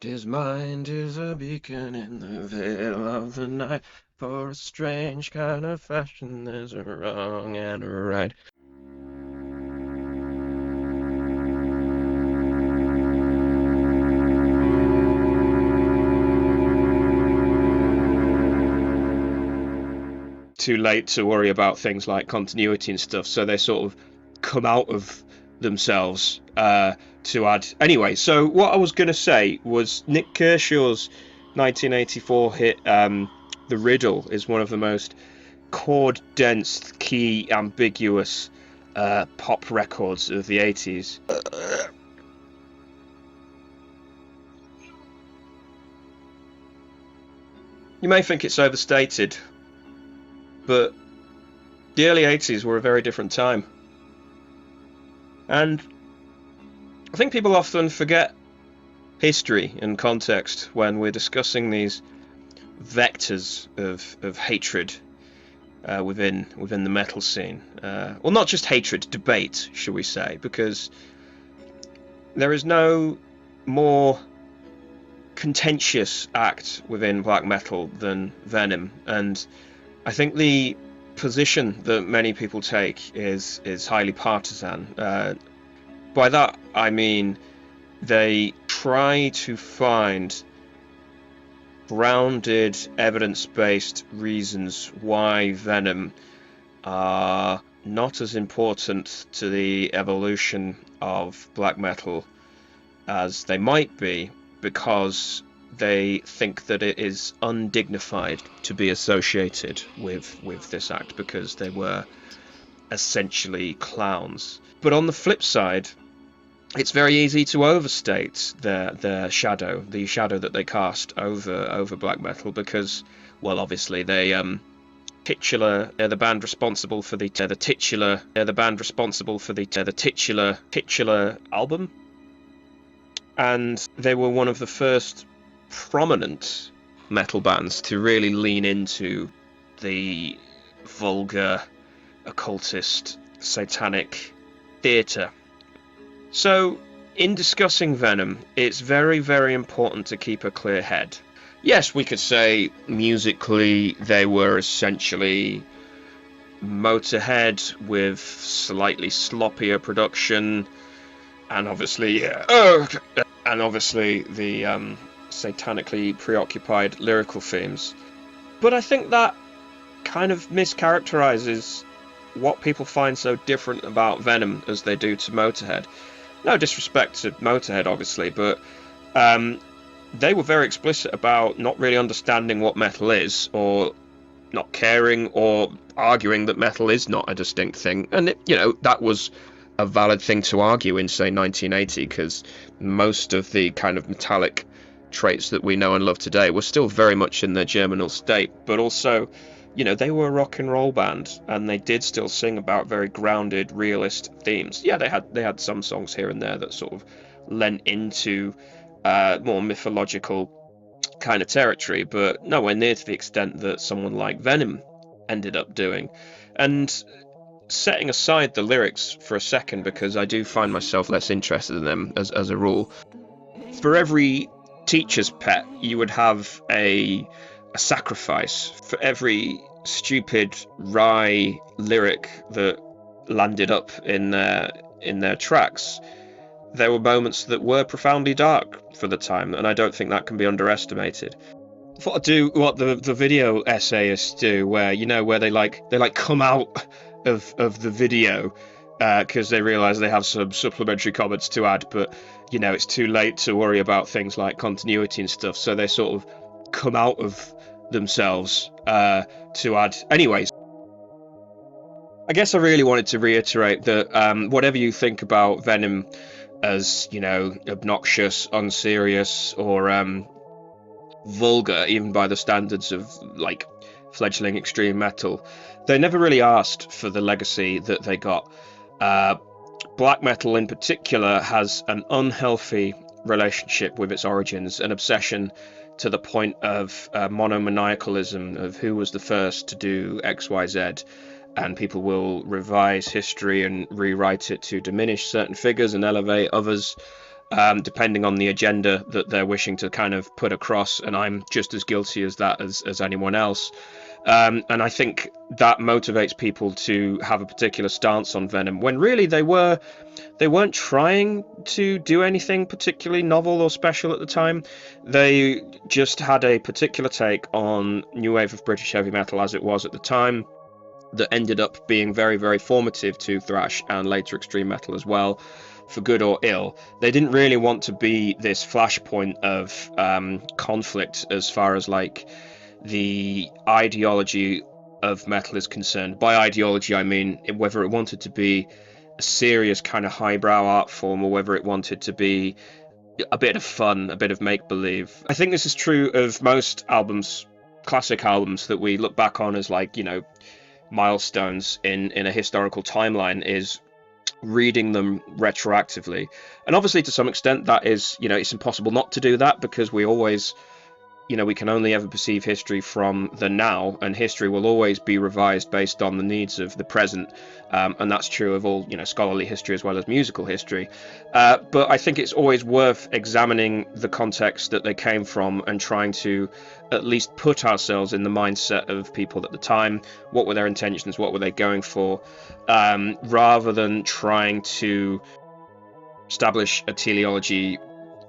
'Tis mind is a beacon in the veil of the night. For a strange kind of fashion, there's a wrong and a right. Too late to worry about things like continuity and stuff, so they sort of come out of themselves to add. Anyway, so what I was going to say was Nick Kershaw's 1984 hit The Riddle is one of the most chord-dense, key, ambiguous pop records of the 80s. You may think it's overstated, but the early 80s were a very different time. And I think people often forget history and context when we're discussing these vectors of hatred within the metal scene. Well, not just hatred, debate, shall we say, because there is no more contentious act within black metal than Venom, and I think the position that many people take is highly partisan. By that I mean they try to find grounded, evidence-based reasons why Venom are not as important to the evolution of black metal as they might be, because they think that it is undignified to be associated with this act because they were essentially clowns. But on the flip side, it's very easy to overstate their shadow, the shadow that they cast over black metal, because, well, obviously they're the band responsible for the titular album, and they were one of the first prominent metal bands to really lean into the vulgar, occultist, satanic theatre. So, in discussing Venom, it's very, very important to keep a clear head. Yes, we could say musically they were essentially Motorhead with slightly sloppier production, and obviously the satanically preoccupied lyrical themes. But I think that kind of mischaracterizes what people find so different about Venom as they do to Motorhead. No disrespect to Motorhead, obviously, but they were very explicit about not really understanding what metal is, or not caring, or arguing that metal is not a distinct thing. And that was a valid thing to argue in, say, 1980, because most of the kind of metallic traits that we know and love today were still very much in their germinal state. But also, they were a rock and roll band, and they did still sing about very grounded, realist themes. Yeah, they had some songs here and there that sort of lent into more mythological kind of territory, but nowhere near to the extent that someone like Venom ended up doing. And setting aside the lyrics for a second, because I do find myself less interested in them as a rule, for every teacher's pet you would have a sacrifice. For every stupid wry lyric that landed up in their tracks, there were moments that were profoundly dark for the time, and I don't think that can be underestimated. I thought I'd do what the video essayists do, where they come out of the video because they realise they have some supplementary comments to add, but it's too late to worry about things like continuity and stuff, so they sort of come out of themselves to add. Anyways, I guess I really wanted to reiterate that whatever you think about Venom as, obnoxious, unserious, or vulgar, even by the standards of, like, fledgling extreme metal, they never really asked for the legacy that they got. Black metal in particular has an unhealthy relationship with its origins, an obsession to the point of monomaniacalism, of who was the first to do XYZ, and people will revise history and rewrite it to diminish certain figures and elevate others. depending on the agenda that they're wishing to kind of put across, and I'm just as guilty as that as anyone else. And I think that motivates people to have a particular stance on Venom, when really they weren't trying to do anything particularly novel or special at the time. They just had a particular take on new wave of British heavy metal as it was at the time, that ended up being very, very formative to thrash and later extreme metal as well, for good or ill. They didn't really want to be this flashpoint of conflict as far as like the ideology of metal is concerned. By ideology, I mean whether it wanted to be a serious kind of highbrow art form or whether it wanted to be a bit of fun, a bit of make-believe. I think this is true of most albums, classic albums that we look back on as like, milestones in a historical timeline, is reading them retroactively. And obviously to some extent that is, it's impossible not to do that, because we always, we can only ever perceive history from the now, and history will always be revised based on the needs of the present. And that's true of all, scholarly history as well as musical history. But I think it's always worth examining the context that they came from and trying to at least put ourselves in the mindset of people at the time. What were their intentions? What were they going for? Rather than trying to establish a teleology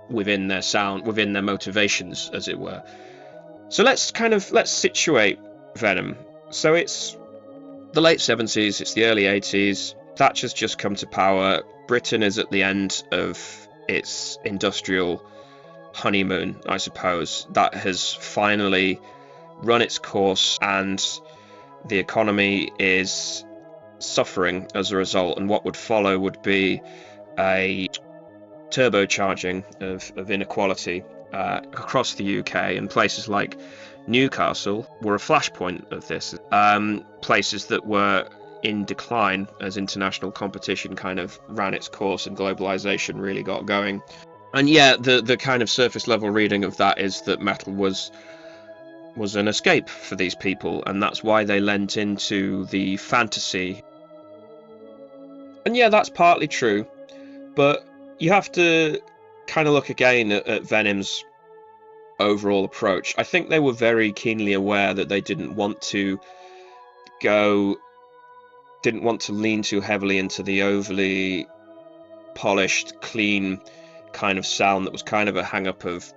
within their sound, within their motivations, as it were. So let's situate Venom. So it's the late 70s, it's the early 80s. Thatcher's just come to power. Britain is at the end of its industrial honeymoon, I suppose. That has finally run its course, and the economy is suffering as a result. And what would follow would be a turbocharging of inequality across the UK, and places like Newcastle were a flashpoint of this. Places that were in decline as international competition kind of ran its course and globalization really got going. And yeah, the kind of surface level reading of that is that metal was an escape for these people, and that's why they lent into the fantasy. And yeah, that's partly true, but you have to kind of look again at Venom's overall approach. I think they were very keenly aware that they didn't want to lean too heavily into the overly polished, clean kind of sound that was kind of a hang-up of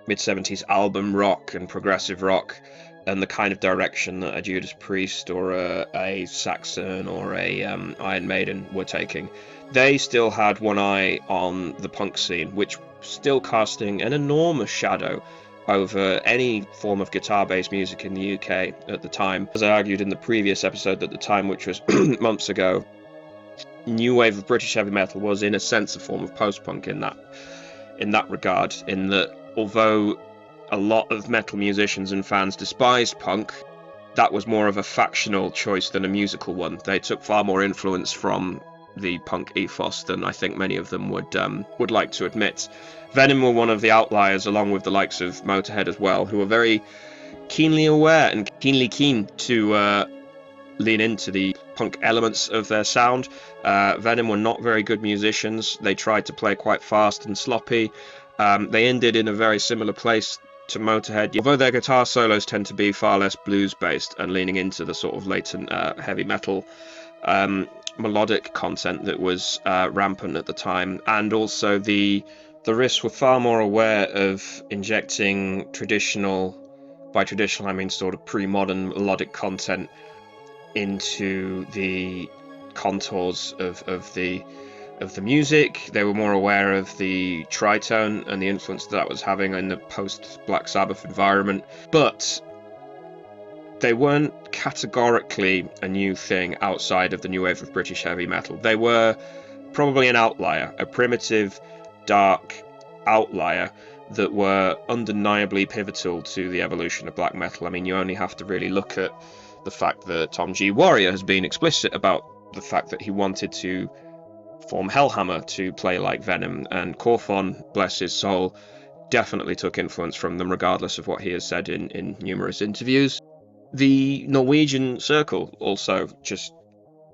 mid-70s album rock and progressive rock, and the kind of direction that a Judas Priest or a Saxon or a Iron Maiden were taking. They still had one eye on the punk scene, which was still casting an enormous shadow over any form of guitar-based music in the UK at the time. As I argued in the previous episode at the time, which was months ago, new wave of British heavy metal was in a sense a form of post-punk in that regard, in that although a lot of metal musicians and fans despised punk, that was more of a factional choice than a musical one. They took far more influence from the punk ethos than I think many of them would like to admit. Venom were one of the outliers, along with the likes of Motorhead as well, who were very keenly aware and keen to lean into the punk elements of their sound. Venom were not very good musicians. They tried to play quite fast and sloppy. They ended in a very similar place to Motorhead, although their guitar solos tend to be far less blues-based and leaning into the sort of latent heavy metal melodic content that was rampant at the time. And also the riffs were far more aware of injecting by traditional I mean sort of pre-modern melodic content into the contours of the music. They were more aware of the tritone and the influence that was having in the post-Black Sabbath environment, but they weren't categorically a new thing outside of the new wave of British heavy metal. They were probably an outlier, a primitive, dark outlier that were undeniably pivotal to the evolution of black metal. I mean, you only have to really look at the fact that Tom G. Warrior has been explicit about the fact that he wanted to form Hellhammer to play like Venom, and Corfon, bless his soul, definitely took influence from them, regardless of what he has said in numerous interviews. The Norwegian Circle also just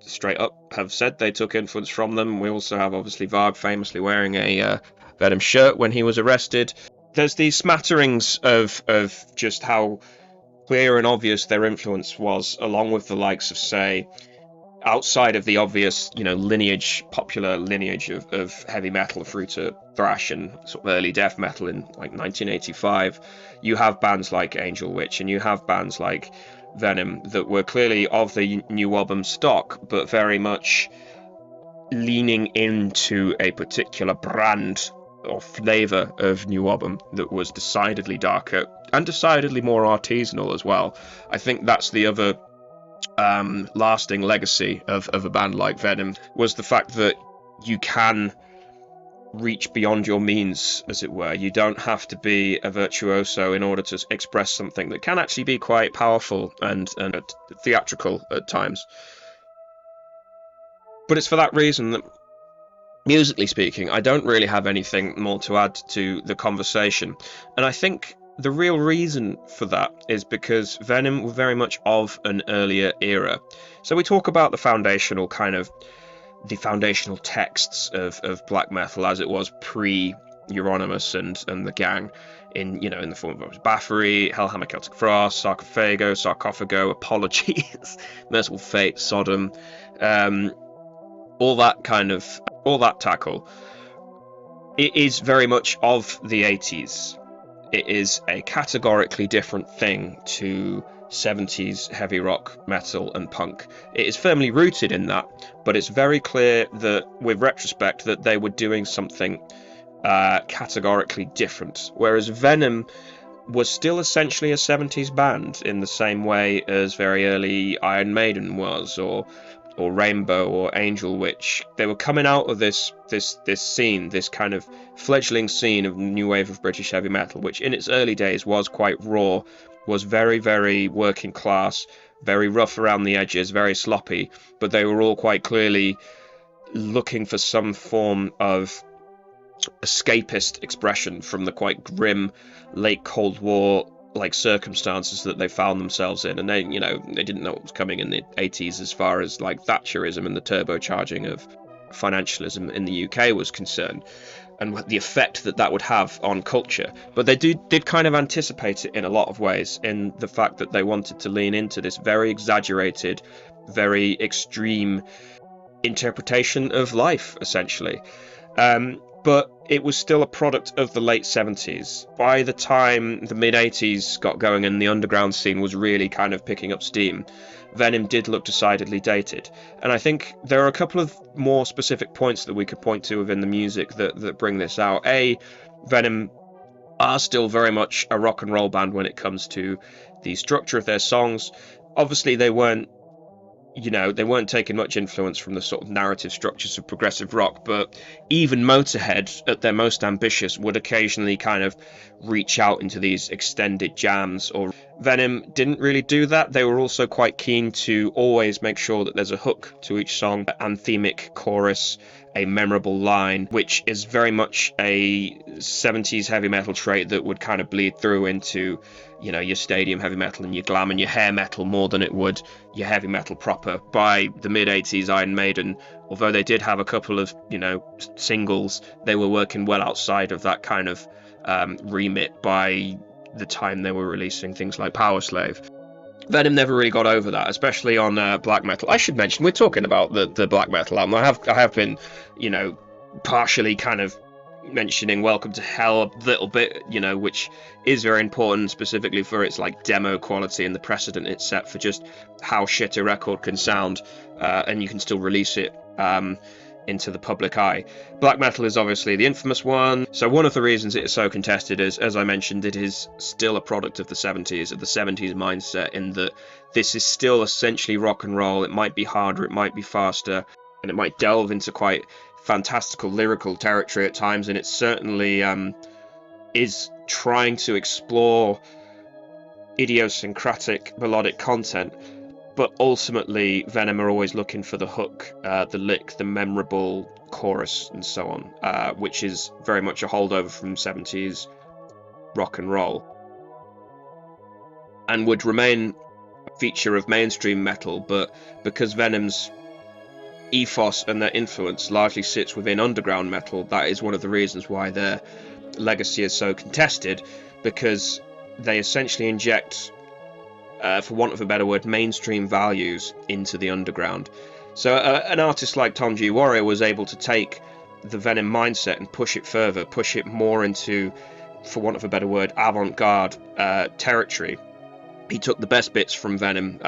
straight up have said they took influence from them. We also have, obviously, Varg famously wearing a Venom shirt when he was arrested. There's these smatterings of just how clear and obvious their influence was, along with the likes of, say, outside of the obvious, lineage, popular lineage of heavy metal through to thrash and sort of early death metal in like 1985, you have bands like Angel Witch and you have bands like Venom that were clearly of the New Album stock, but very much leaning into a particular brand or flavour of New Album that was decidedly darker and decidedly more artisanal as well. I think that's the other lasting legacy of a band like Venom, was the fact that you can reach beyond your means, as it were. You don't have to be a virtuoso in order to express something that can actually be quite powerful and theatrical at times. But it's for that reason that, musically speaking, I don't really have anything more to add to the conversation. And I think the real reason for that is because Venom were very much of an earlier era. So we talk about the foundational texts of black metal as it was pre-Euronymous and the gang, in the form of Bathory, Hellhammer, Celtic Frost, Sarcophago, Apologies, Merciful Fate, Sodom, all that tackle. It is very much of the 80s. It is a categorically different thing to 70s heavy rock, metal and punk. It is firmly rooted in that, but it's very clear that, with retrospect, that they were doing something categorically different. Whereas Venom was still essentially a 70s band in the same way as very early Iron Maiden was, or Rainbow or Angel Witch. They were coming out of this scene, this kind of fledgling scene of new wave of British heavy metal, which in its early days was quite raw, was very, very working class, very rough around the edges, very sloppy, but they were all quite clearly looking for some form of escapist expression from the quite grim late Cold War like circumstances that they found themselves in. And they didn't know what was coming in the 80s as far as like Thatcherism and the turbocharging of financialism in the UK was concerned, and the effect that would have on culture. But they did kind of anticipate it in a lot of ways, in the fact that they wanted to lean into this very exaggerated, very extreme interpretation of life, essentially. But it was still a product of the late 70s. By the time the mid-80s got going and the underground scene was really kind of picking up steam, Venom did look decidedly dated. And I think there are a couple of more specific points that we could point to within the music that bring this out. Venom are still very much a rock and roll band when it comes to the structure of their songs. Obviously, they weren't taking much influence from the sort of narrative structures of progressive rock, but even Motorhead, at their most ambitious, would occasionally kind of reach out into these extended jams. Or Venom didn't really do that. They were also quite keen to always make sure that there's a hook to each song, an anthemic chorus, a memorable line, which is very much a 70s heavy metal trait that would kind of bleed through into your stadium heavy metal and your glam and your hair metal more than it would your heavy metal proper. By the mid-80s, Iron Maiden, although they did have a couple of singles, they were working well outside of that kind of remit by the time they were releasing things like Power Slave. Venom never really got over that, especially on black metal. I should mention, we're talking about the black metal album. I have been partially kind of mentioning Welcome to Hell a little bit, which is very important, specifically for its like demo quality and the precedent it set for just how shit a record can sound, and you can still release it into the public eye. Black metal is obviously the infamous one. So one of the reasons it is so contested is, as I mentioned, it is still a product of the 70s, of the 70s mindset, in that this is still essentially rock and roll. It might be harder, it might be faster, and it might delve into quite fantastical lyrical territory at times, and it certainly is trying to explore idiosyncratic melodic content. But ultimately, Venom are always looking for the hook, the lick, the memorable chorus, and so on, which is very much a holdover from 70s rock and roll, and would remain a feature of mainstream metal. But because Venom's ethos and their influence largely sits within underground metal. That is one of the reasons why their legacy is so contested, because they essentially inject, for want of a better word, mainstream values into the underground. So an artist like Tom G. Warrior was able to take the Venom mindset and push it further, push it more into, for want of a better word, avant-garde territory. He took the best bits from Venom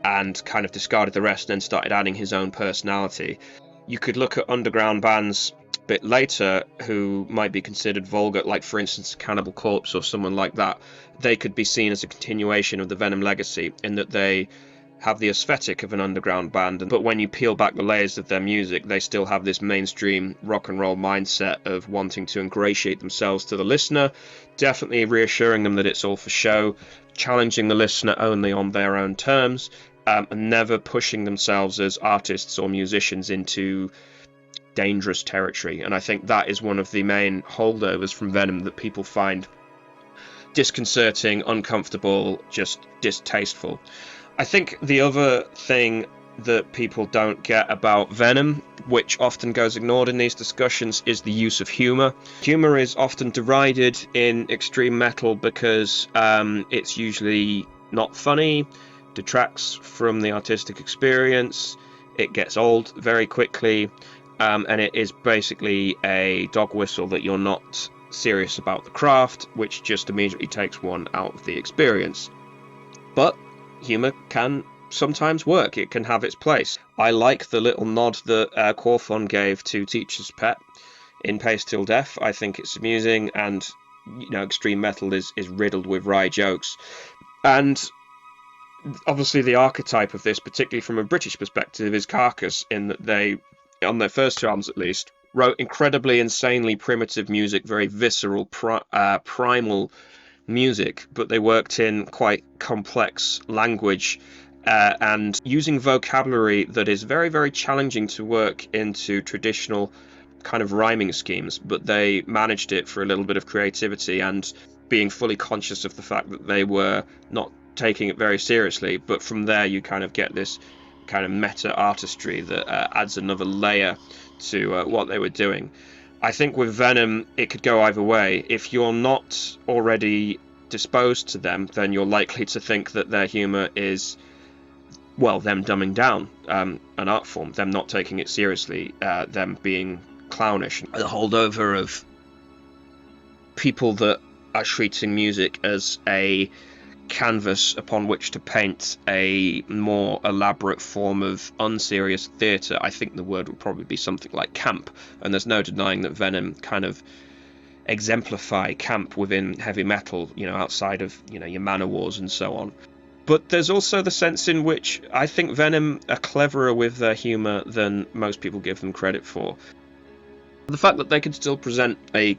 and kind of discarded the rest, and then started adding his own personality. You could look at underground bands a bit later who might be considered vulgar, like for instance Cannibal Corpse or someone like that. They could be seen as a continuation of the Venom legacy in that they have the aesthetic of an underground band, but when you peel back the layers of their music, they still have this mainstream rock and roll mindset of wanting to ingratiate themselves to the listener, definitely reassuring them that it's all for show, challenging the listener only on their own terms, and never pushing themselves as artists or musicians into dangerous territory. And I think that is one of the main holdovers from Venom that people find disconcerting, uncomfortable, just distasteful. I think the other thing that people don't get about Venom, which often goes ignored in these discussions, is the use of humour. Humour is often derided in extreme metal because it's usually not funny, detracts from the artistic experience, it gets old very quickly, and it is basically a dog whistle that you're not serious about the craft, which just immediately takes one out of the experience. But humour can sometimes work, it can have its place. I like the little nod that Quorthon gave to Teacher's Pet in Pace Till Death. I think it's amusing, and extreme metal is riddled with wry jokes. And obviously the archetype of this, particularly from a British perspective, is Carcass, in that they, on their first two albums at least, wrote incredibly insanely primitive music, very visceral, primal music, but they worked in quite complex language and using vocabulary that is very, very challenging to work into traditional kind of rhyming schemes, but they managed it for a little bit of creativity and being fully conscious of the fact that they were not taking it very seriously. But from there you kind of get this kind of meta artistry that adds another layer to what they were doing. I think with Venom it could go either way. If you're not already disposed to them, then you're likely to think that their humour is, well, them dumbing down an art form, them not taking it seriously, them being clownish. The holdover of people that are treating music as a canvas upon which to paint a more elaborate form of unserious theatre, I think the word would probably be something like camp, and there's no denying that Venom kind of exemplify camp within heavy metal, outside of your Manowars and so on. But there's also the sense in which I think Venom are cleverer with their humour than most people give them credit for. The fact that they can still present a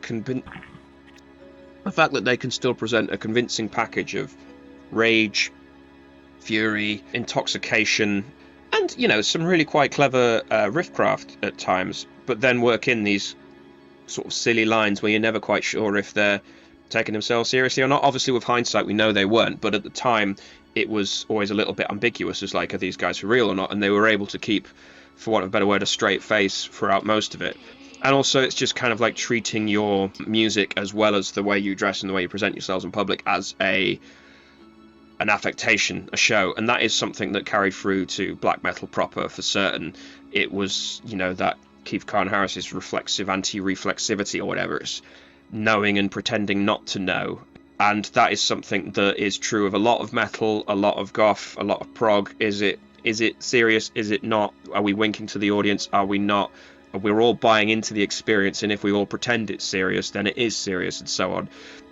convincing package of rage, fury, intoxication, and some really quite clever riffcraft at times, but then work in these sort of silly lines where you're never quite sure if they're taking themselves seriously or not. Obviously with hindsight we know they weren't, but at the time it was always a little bit ambiguous as like, are these guys for real or not? And they were able to keep, for want of a better word, a straight face throughout most of it. And also it's just kind of like treating your music, as well as the way you dress and the way you present yourselves in public, as an affectation, a show. And that is something that carried through to black metal proper for certain. It was, that Keith Carn Harris's reflexive anti-reflexivity or whatever, it's knowing and pretending not to know. And that is something that is true of a lot of metal, a lot of goth, a lot of prog. Is it serious? Is it not? Are we winking to the audience? Are we not? We're all buying into the experience, and if we all pretend it's serious, then it is serious, and so on.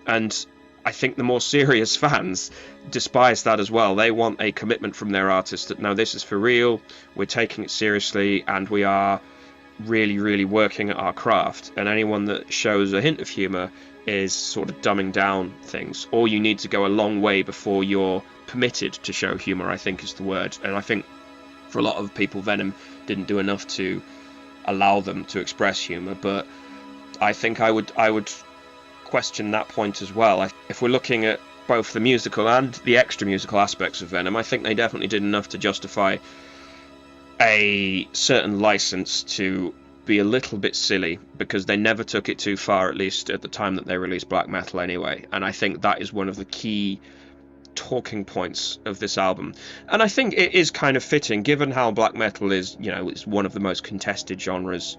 And I think the more serious fans despise that as well. They want a commitment from their artist that, no, this is for real, we're taking it seriously, and we are really, really working at our craft. And anyone that shows a hint of humour is sort of dumbing down things. Or you need to go a long way before you're permitted to show humour, I think is the word. And I think for a lot of people, Venom didn't do enough to allow them to express humour, but I think I would question that point as well. If we're looking at both the musical and the extra musical aspects of Venom, I think they definitely did enough to justify a certain license to be a little bit silly, because they never took it too far, at least at the time that they released black metal anyway. And I think that is one of the key talking points of this album. And I think it is kind of fitting, given how black metal is, it's one of the most contested genres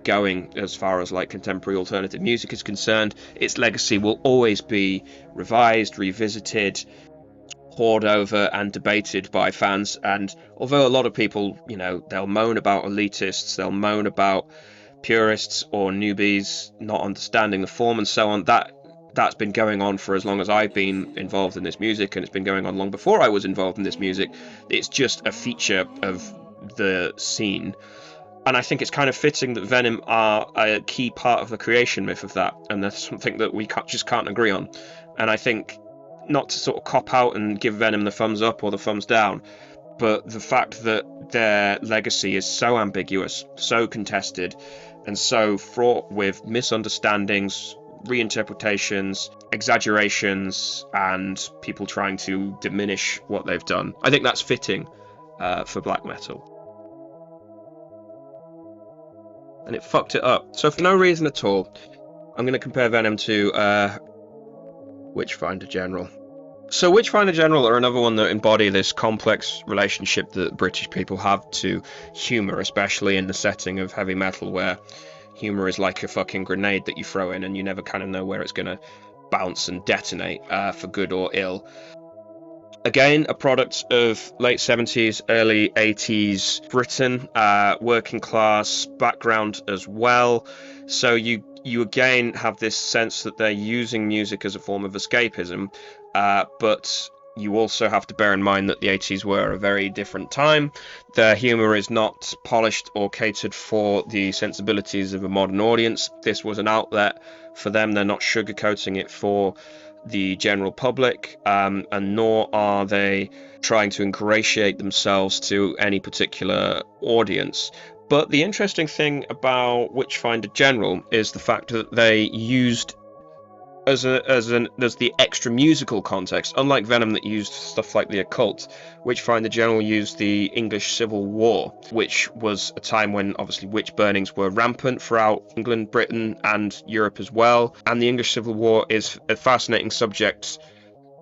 going as far as like contemporary alternative music is concerned. Its legacy will always be revised, revisited, pored over and debated by fans. And although a lot of people, they'll moan about elitists, they'll moan about purists or newbies not understanding the form and so on, that's been going on for as long as I've been involved in this music, and it's been going on long before I was involved in this music. It's just a feature of the scene. And I think it's kind of fitting that Venom are a key part of the creation myth of that, and that's something that we just can't agree on. And I think, not to sort of cop out and give Venom the thumbs up or the thumbs down, but the fact that their legacy is so ambiguous, so contested, and so fraught with misunderstandings, reinterpretations, exaggerations, and people trying to diminish what they've done. I think that's fitting for black metal. And it fucked it up. So for no reason at all, I'm going to compare Venom to Witchfinder General. So Witchfinder General are another one that embody this complex relationship that British people have to humour, especially in the setting of heavy metal, where humour is like a fucking grenade that you throw in and you never kind of know where it's going to bounce and detonate, for good or ill. Again, a product of late 70s, early 80s Britain, working class background as well. So you again have this sense that they're using music as a form of escapism, but you also have to bear in mind that the 80s were a very different time. Their humour is not polished or catered for the sensibilities of a modern audience. This was an outlet for them. They're not sugarcoating it for the general public, and nor are they trying to ingratiate themselves to any particular audience. But the interesting thing about Witchfinder General is the fact that they used as the extra musical context, unlike Venom that used stuff like the occult. Witchfinder General used the English Civil War, which was a time when obviously witch burnings were rampant throughout England, Britain, and Europe as well. And the English Civil War is a fascinating subject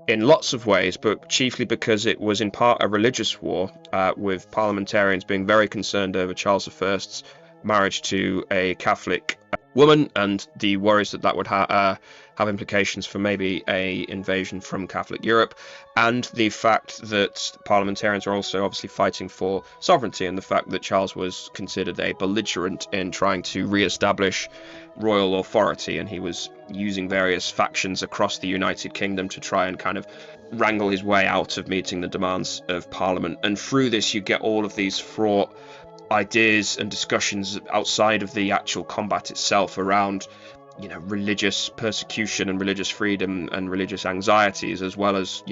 in lots of ways, but chiefly because it was in part a religious war, with parliamentarians being very concerned over Charles I's marriage to a Catholic woman, and the worries that would have implications for maybe a invasion from Catholic Europe, and the fact that parliamentarians are also obviously fighting for sovereignty, and the fact that Charles was considered a belligerent in trying to re-establish royal authority, and he was using various factions across the United Kingdom to try and kind of wrangle his way out of meeting the demands of Parliament. And through this you get all of these fraught ideas and discussions outside of the actual combat itself around, religious persecution and religious freedom and religious anxieties, as well as,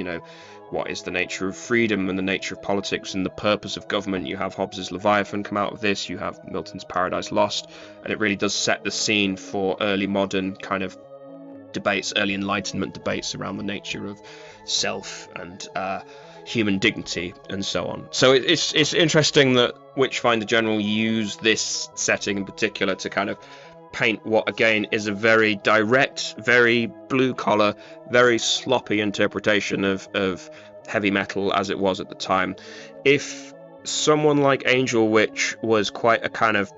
what is the nature of freedom and the nature of politics and the purpose of government. You have Hobbes's Leviathan come out of this, you have Milton's Paradise Lost, and it really does set the scene for early modern kind of debates, early Enlightenment debates around the nature of self and human dignity and so on. So it's interesting that Witchfinder General used this setting in particular to kind of paint what again is a very direct, very blue collar, very sloppy interpretation of heavy metal as it was at the time. If someone like Angel Witch was quite a kind of,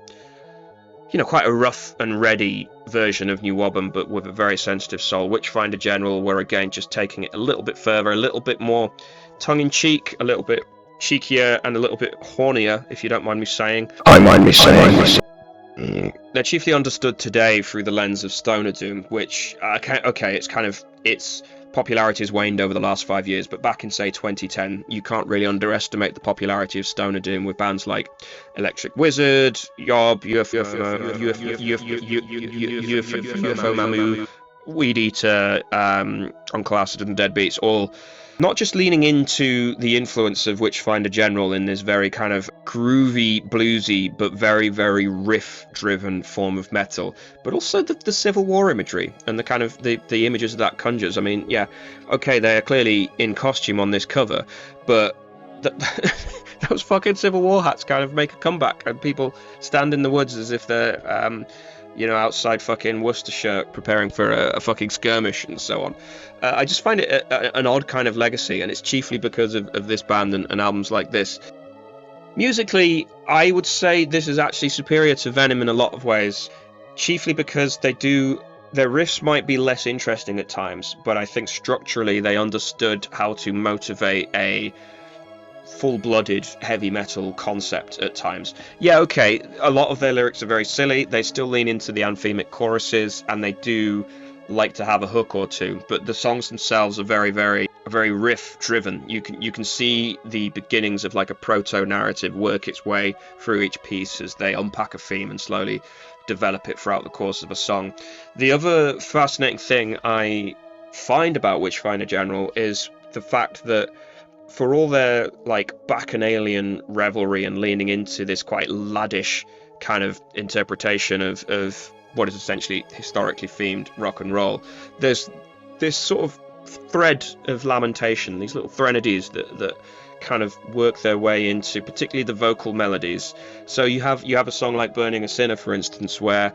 quite a rough and ready version of New Wobben, but with a very sensitive soul, Witchfinder General were again just taking it a little bit further, a little bit more tongue-in-cheek, a little bit cheekier, and a little bit hornier, if you don't mind me saying. I mind me saying. They're chiefly understood today through the lens of Stoner Doom, which, its popularity has waned over the last 5 years, but back in, say, 2010, you can't really underestimate the popularity of Stoner Doom with bands like Electric Wizard, Yob, UFO Mamu, Weed Eater, Unclassed and Deadbeats, all not just leaning into the influence of Witchfinder General in this very kind of groovy, bluesy, but very, very riff-driven form of metal, but also the Civil War imagery and the kind of the images that conjures. I mean, yeah, okay, they are clearly in costume on this cover, but those fucking Civil War hats kind of make a comeback, and people stand in the woods as if they're, outside fucking Worcestershire preparing for a fucking skirmish and so on. I just find it an odd kind of legacy, and it's chiefly because of this band and albums like this. Musically, I would say this is actually superior to Venom in a lot of ways, chiefly because their riffs might be less interesting at times, but I think structurally they understood how to motivate a full-blooded heavy metal concept at times. Yeah, okay, a lot of their lyrics are very silly. They still lean into the anthemic choruses, and they do like to have a hook or two, but the songs themselves are very, very, very riff-driven. You can see the beginnings of like a proto-narrative work its way through each piece as they unpack a theme and slowly develop it throughout the course of a song. The other fascinating thing I find about Witchfinder General is the fact that for all their like bacchanalian revelry and leaning into this quite laddish kind of interpretation of what is essentially historically themed rock and roll, there's this sort of thread of lamentation, these little threnodies that kind of work their way into particularly the vocal melodies. So you have a song like Burning a Sinner, for instance, where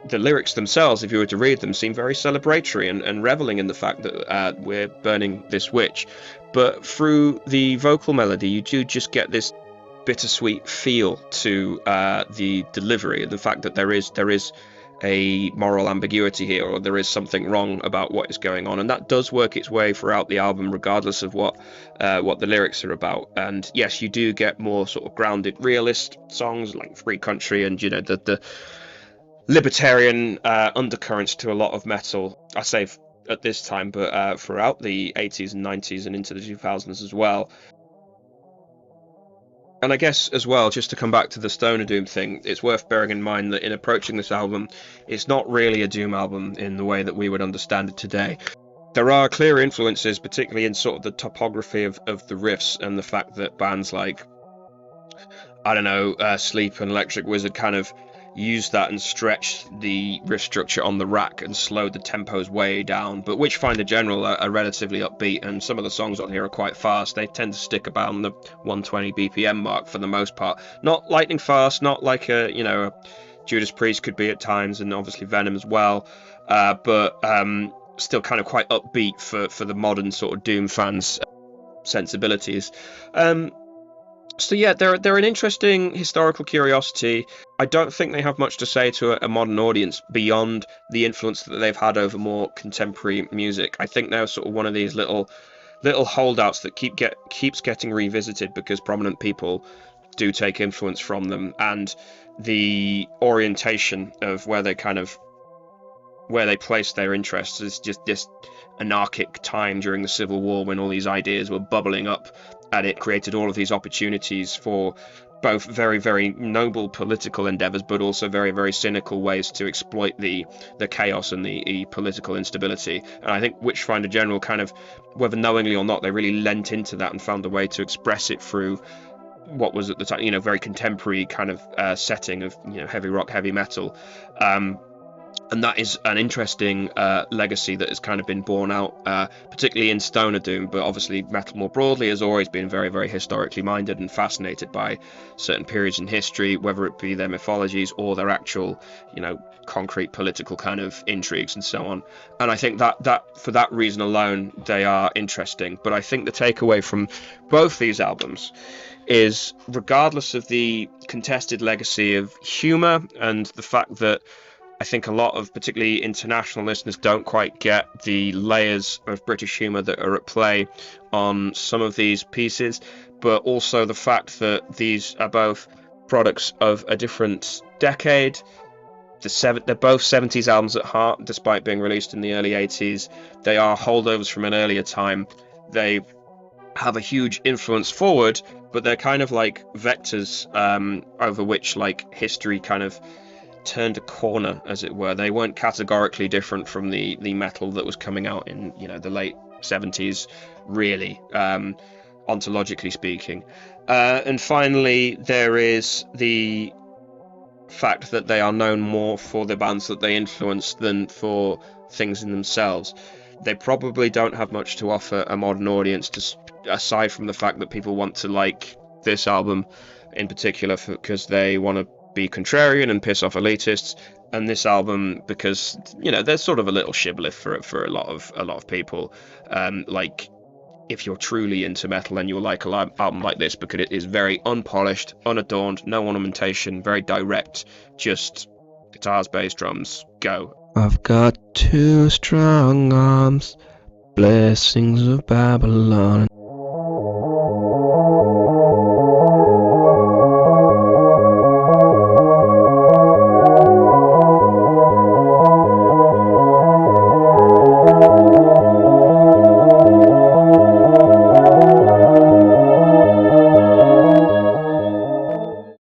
the lyrics themselves, if you were to read them, seem very celebratory and reveling in the fact that we're burning this witch. But through the vocal melody, you do just get this bittersweet feel to the delivery, and the fact that there is a moral ambiguity here, or there is something wrong about what is going on, and that does work its way throughout the album, regardless of what the lyrics are about. And yes, you do get more sort of grounded, realist songs like Free Country, and the libertarian undercurrents to a lot of metal. I say at this time, but throughout the 80s and 90s and into the 2000s as well. And I guess as well, just to come back to the Stoner Doom thing, it's worth bearing in mind that in approaching this album, it's not really a Doom album in the way that we would understand it today. There are clear influences, particularly in sort of the topography of the riffs, and the fact that bands like, I don't know, Sleep and Electric Wizard kind of used that and stretched the riff structure on the rack and slowed the tempos way down. But Witchfinder General are relatively upbeat, and some of the songs on here are quite fast. They tend to stick about the 120 BPM mark for the most part. Not lightning fast, not like a Judas Priest could be at times, and obviously Venom as well. But still kind of quite upbeat for the modern sort of Doom fans' sensibilities. So yeah, they're an interesting historical curiosity. I don't think they have much to say to a modern audience beyond the influence that they've had over more contemporary music. I think they're sort of one of these little holdouts that keeps getting revisited because prominent people do take influence from them, and the orientation of where they place their interests is just this anarchic time during the Civil War when all these ideas were bubbling up, and it created all of these opportunities for both very, very noble political endeavors, but also very, very cynical ways to exploit the chaos and the political instability. And I think Witchfinder General kind of, whether knowingly or not, they really lent into that and found a way to express it through what was at the time, very contemporary kind of setting of, heavy rock, heavy metal. And that is an interesting legacy that has kind of been borne out, particularly in Stoner Doom, but obviously metal more broadly has always been very, very historically minded and fascinated by certain periods in history, whether it be their mythologies or their actual, concrete political kind of intrigues and so on. And I think that for that reason alone, they are interesting. But I think the takeaway from both these albums is, regardless of the contested legacy of humour and the fact that I think a lot of particularly international listeners don't quite get the layers of British humour that are at play on some of these pieces, but also the fact that these are both products of a different decade. They're both 70s albums at heart, despite being released in the early 80s. They are holdovers from an earlier time. They have a huge influence forward, but they're kind of like vectors over which history kind of turned a corner, as it were. They weren't categorically different from the metal that was coming out in the late 70s, really, ontologically speaking. And finally, there is the fact that they are known more for the bands that they influenced than for things in themselves. They probably don't have much to offer a modern audience, aside from the fact that people want to like this album in particular because they want to be contrarian and piss off elitists, and this album because there's sort of a little shibboleth for a lot of people. Like, if you're truly into metal, then you'll like an album like this because it is very unpolished, unadorned, no ornamentation, very direct, just guitars, bass, drums, go. I've got two strong arms, blessings of Babylon.